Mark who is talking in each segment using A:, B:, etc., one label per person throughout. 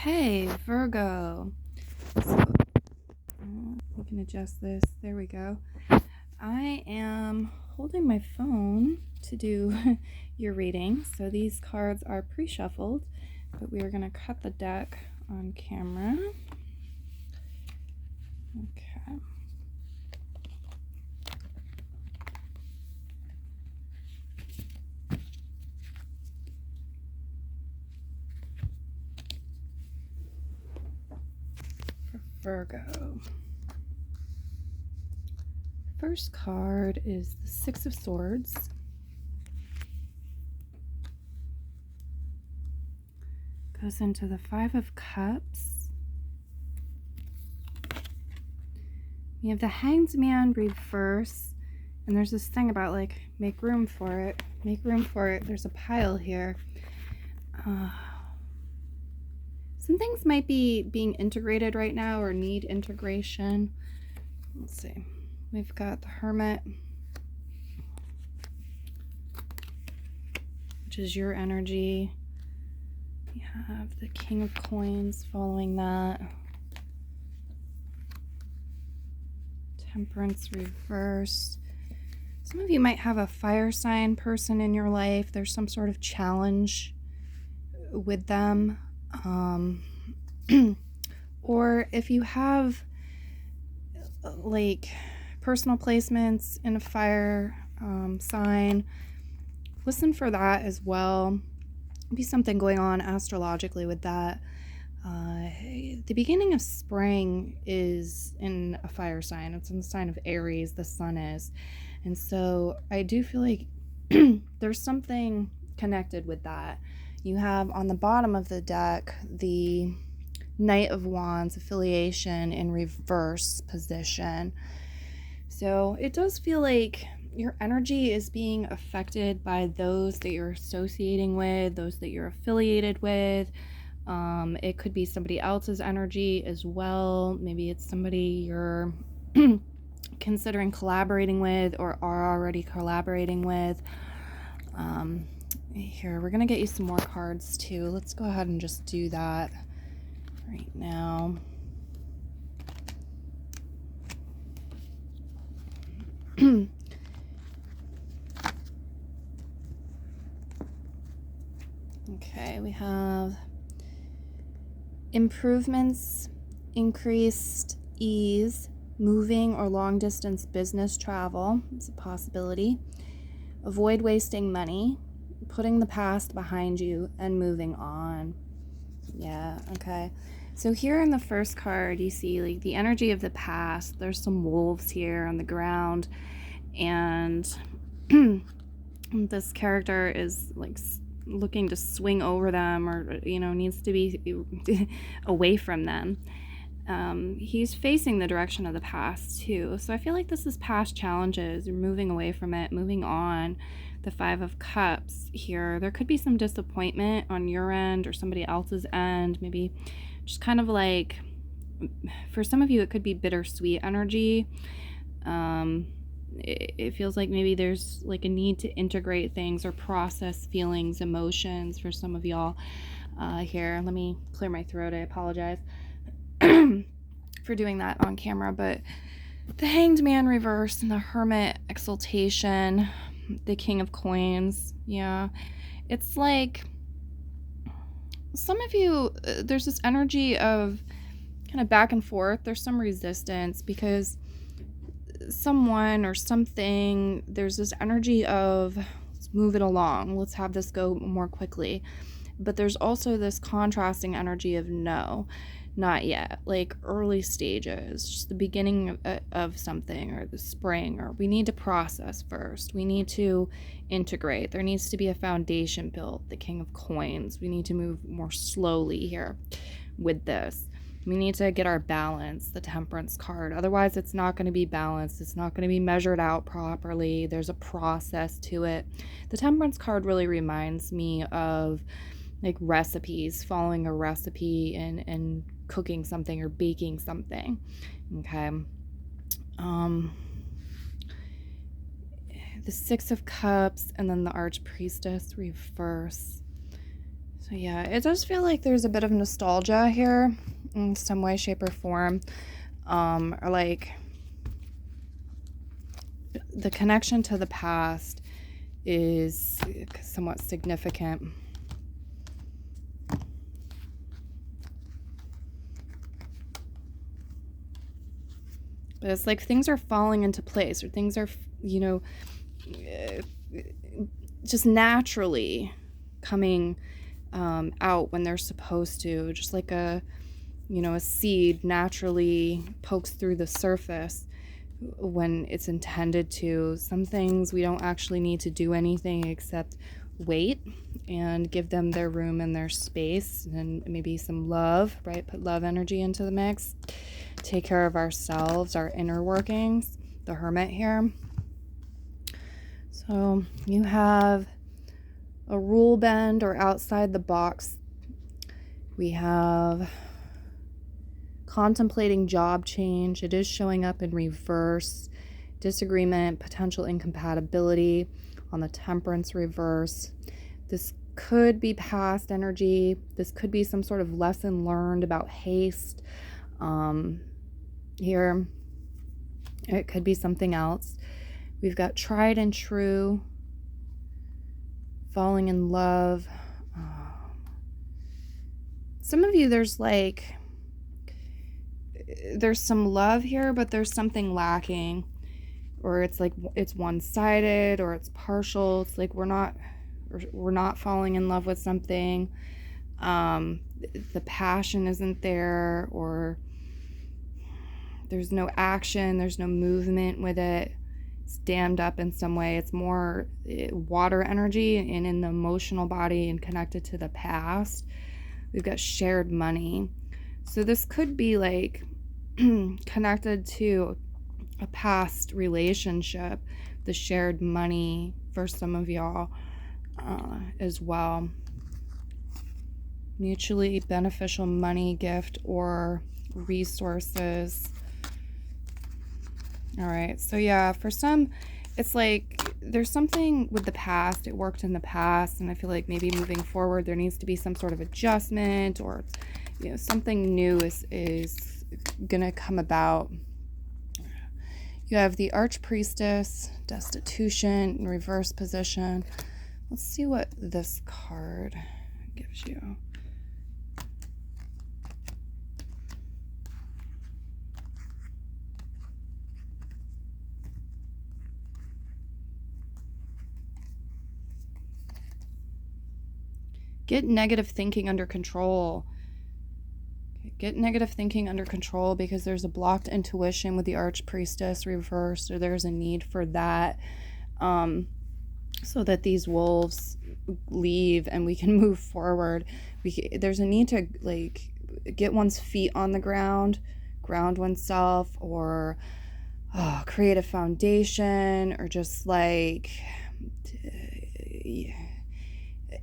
A: Okay, Virgo. So we can adjust this. There we go. I am holding my phone to do your reading. So these cards are pre-shuffled, but we are going to cut the deck on camera. Okay. For Virgo. First card is the Six of Swords. Goes into the Five of Cups. We have the Hanged Man reverse. And there's this thing about like, make room for it. Make room for it. There's a pile here. Some things might be being integrated right now or need integration. Let's see. We've got the Hermit, which is your energy. We have the King of Coins following that. Temperance reverse. Some of you might have a fire sign person in your life. There's some sort of challenge with them. Or if you have like personal placements in a fire sign, listen for that as well. Be something going on astrologically with that. The beginning of spring is in a fire sign. It's in the sign of Aries, the sun is. And so I do feel like there's something connected with that. You have on the bottom of the deck the Knight of Wands affiliation in reverse position. So it does feel like your energy is being affected by those that you're associating with, those that you're affiliated with. It could be somebody else's energy as well. Maybe it's somebody you're considering collaborating with or are already collaborating with. Here, we're going to get you some more cards too. Let's go ahead and just do that right now. Okay, we have improvements, increased ease, moving or long distance business travel. It's a possibility. Avoid wasting money, putting the past behind you and moving on. Yeah, okay. So here in the first card, you see like the energy of the past. There's some wolves here on the ground, and this character is like looking to swing over them, or needs to be away from them. He's facing the direction of the past too, so I feel like this is past challenges. You're moving away from it, moving on. The Five of Cups here, there could be some disappointment on your end or somebody else's end. Maybe just kind of like, for some of you it could be bittersweet energy. It feels like maybe there's like a need to integrate things or process feelings, emotions for some of y'all. Here, let me clear my throat. I apologize for doing that on camera. But the Hanged Man reverse and the Hermit exaltation, the King of Coins. Yeah, it's like some of you, there's this energy of kind of back and forth. There's some resistance because someone or something, there's this energy of let's move it along, let's have this go more quickly. But there's also this contrasting energy of no, not yet, like early stages, just the beginning of something, or the spring, or we need to process first, we need to integrate, there needs to be a foundation built. The King of Coins, we need to move more slowly here with this. We need to get our balance, the Temperance card. Otherwise, it's not going to be balanced. It's not going to be measured out properly. There's a process to it. The Temperance card really reminds me of like recipes, following a recipe and cooking something or baking something. Okay. The Six of Cups and then the Archpriestess reverse. So So yeah, it does feel like there's a bit of nostalgia here in some way, shape, or form. Or like the connection to the past is somewhat significant. But it's like things are falling into place, or things are, just naturally coming out when they're supposed to, just like a seed naturally pokes through the surface when it's intended to. Some things we don't actually need to do anything except wait and give them their room and their space, and maybe some love, right? Put love energy into the mix. Take care of ourselves, our inner workings. The Hermit here. So you have a rule bend or outside the box. We have contemplating job change. It is showing up in reverse. Disagreement, potential incompatibility on the Temperance reverse. This could be past energy. This could be some sort of lesson learned about haste. Here, it could be something else. We've got tried and true, falling in love. Some of you, there's some love here, but there's something lacking, or it's like it's one-sided, or it's partial. It's like we're not falling in love with something. The passion isn't there, or there's no action, there's no movement with it. It's dammed up in some way. It's more water energy and in the emotional body and connected to the past. We've got shared money. So this could be like connected to a past relationship, the shared money for some of y'all as well. Mutually beneficial money, gift, or resources. All right, so yeah, for some, it's like there's something with the past. It worked in the past, and I feel like maybe moving forward, there needs to be some sort of adjustment, or something new is gonna come about. You have the Archpriestess, destitution in reverse position. Let's see what this card gives you. Get negative thinking under control. Get negative thinking under control, because there's a blocked intuition with the Archpriestess reversed, or there's a need for that, so that these wolves leave and we can move forward. There's a need to get one's feet on the ground oneself, or create a foundation, or just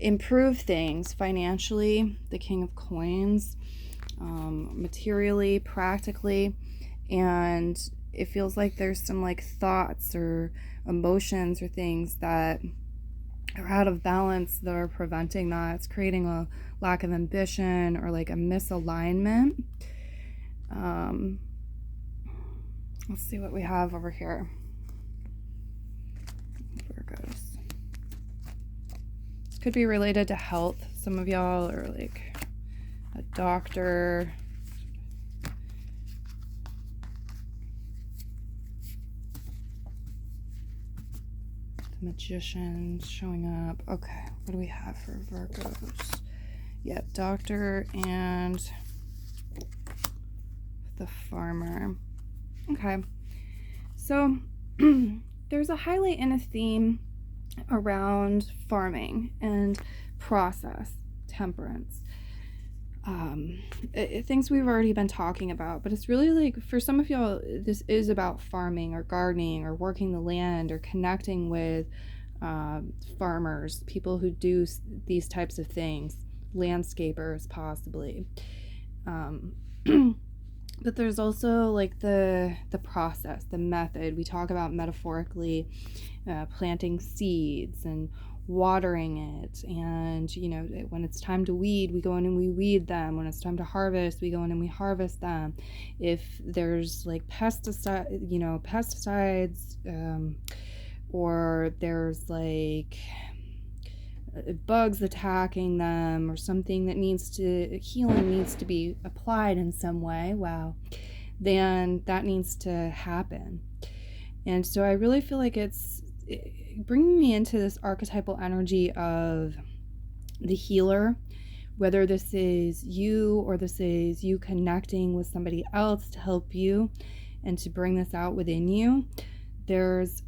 A: improve things financially, the King of Coins, materially, practically. And it feels like there's some thoughts or emotions or things that are out of balance that are preventing that. It's creating a lack of ambition, or a misalignment. Let's see what we have over here. Virgos. This could be related to health. Some of y'all are a doctor. The Magician showing up. Okay, what do we have for Virgos? Yeah, doctor and the farmer. Okay, so there's a highlight in a theme around farming and process, temperance. Things we've already been talking about, but it's really for some of y'all, this is about farming or gardening or working the land or connecting with farmers, people who do these types of things, landscapers possibly. But there's also the process, the method. We talk about metaphorically planting seeds and watering it. And, when it's time to weed, we go in and we weed them. When it's time to harvest, we go in and we harvest them. If there's like pesticides, or there's like bugs attacking them, or something that healing needs to be applied in some way, then that needs to happen. And so I really feel like it's bringing me into this archetypal energy of the healer, whether this is you or this is you connecting with somebody else to help you and to bring this out within you. There's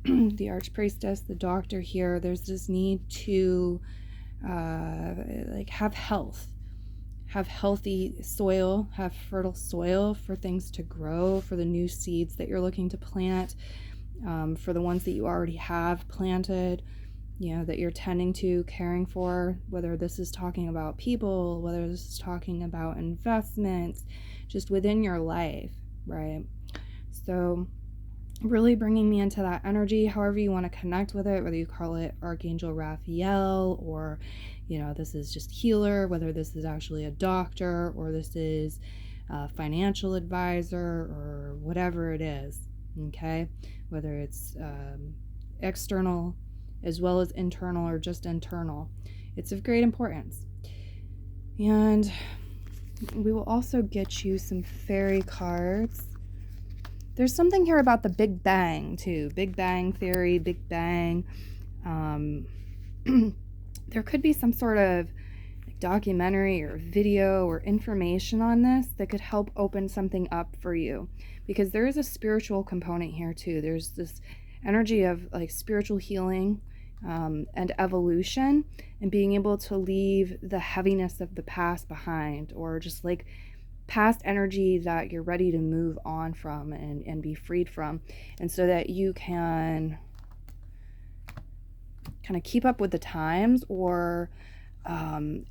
A: the Archpriestess, the Doctor here. There's this need to have health, have healthy soil, have fertile soil for things to grow, for the new seeds that you're looking to plant, for the ones that you already have planted, that you're tending to, caring for, whether this is talking about people, whether this is talking about investments, just within your life, right? So really bringing me into that energy, however you want to connect with it, whether you call it Archangel Raphael, or this is just healer, whether this is actually a doctor, or this is a financial advisor, or whatever it is, okay? Whether it's external as well as internal, or just internal, it's of great importance. And we will also get you some fairy cards. There's something here about the Big Bang too. Big Bang Theory, Big Bang. There could be some sort of documentary or video or information on this that could help open something up for you, because there is a spiritual component here too. There's this energy of like spiritual healing and evolution, and being able to leave the heaviness of the past behind, or just like past energy that you're ready to move on from and be freed from, and so that you can kind of keep up with the times, or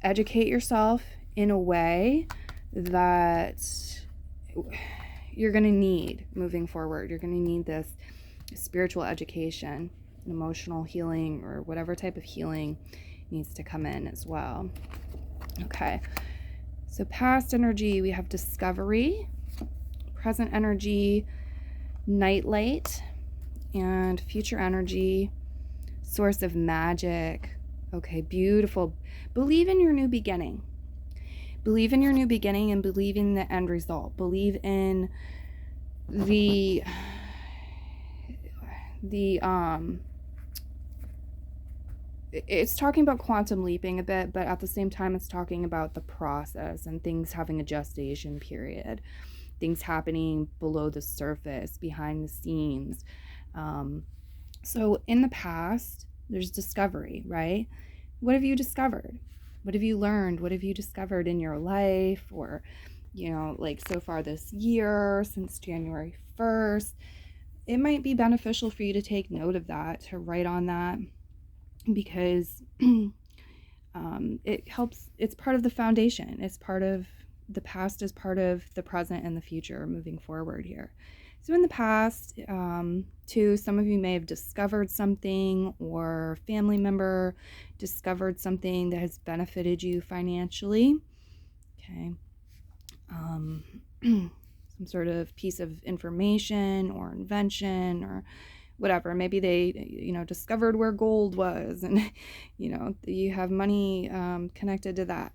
A: educate yourself in a way that you're going to need moving forward. You're going to need this spiritual education, emotional healing, or whatever type of healing needs to come in as well. Okay. So past energy, we have discovery. Present energy, nightlight. And future energy, source of magic. Okay, beautiful. Believe in your new beginning. Believe in your new beginning, and believe in the end result. Believe in it's talking about quantum leaping a bit, but at the same time it's talking about the process and things having a gestation period, things happening below the surface, behind the scenes. So in the past, there's discovery, right? What have you discovered? What have you learned? What have you discovered in your life? Or, like so far this year, since January 1st, it might be beneficial for you to take note of that, to write on that, because it helps. It's part of the foundation. It's part of the past, is part of the present and the future moving forward here. So in the past, too, some of you may have discovered something, or family member discovered something that has benefited you financially. Okay. Some sort of piece of information or invention or whatever. Maybe they, discovered where gold was, and, you have money connected to that.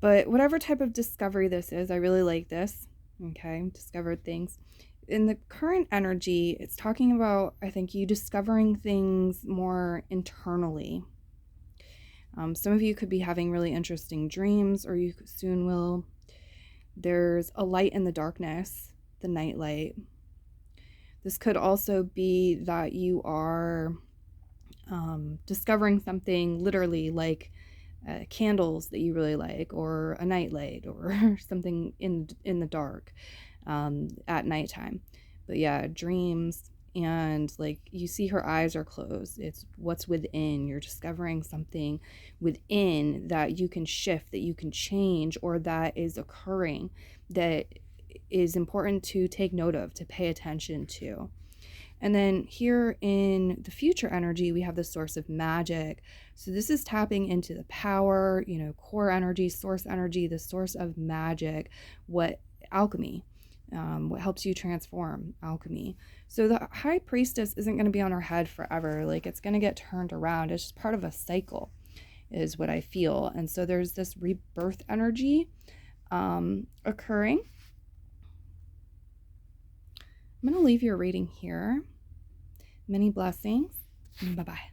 A: But whatever type of discovery this is, I really like this. Okay, discovered things. In the current energy, it's talking about, I think, you discovering things more internally. Some of you could be having really interesting dreams, or you soon will. There's a light in the darkness, the night light. This could also be that you are discovering something literally, like candles that you really like, or a nightlight, or something in the dark at nighttime. But yeah, dreams, and like you see her eyes are closed. It's what's within. You're discovering something within that you can shift, that you can change, or that is occurring, that is important to take note of, to pay attention to. And then here in the future energy, we have the source of magic. So this is tapping into the power, core energy, source energy, the source of magic, what alchemy, what helps you transform alchemy. So the high priestess isn't going to be on her head forever. Like, it's going to get turned around. It's just part of a cycle is what I feel. And so there's this rebirth energy occurring. I'm going to leave your reading here. Many blessings. Bye-bye.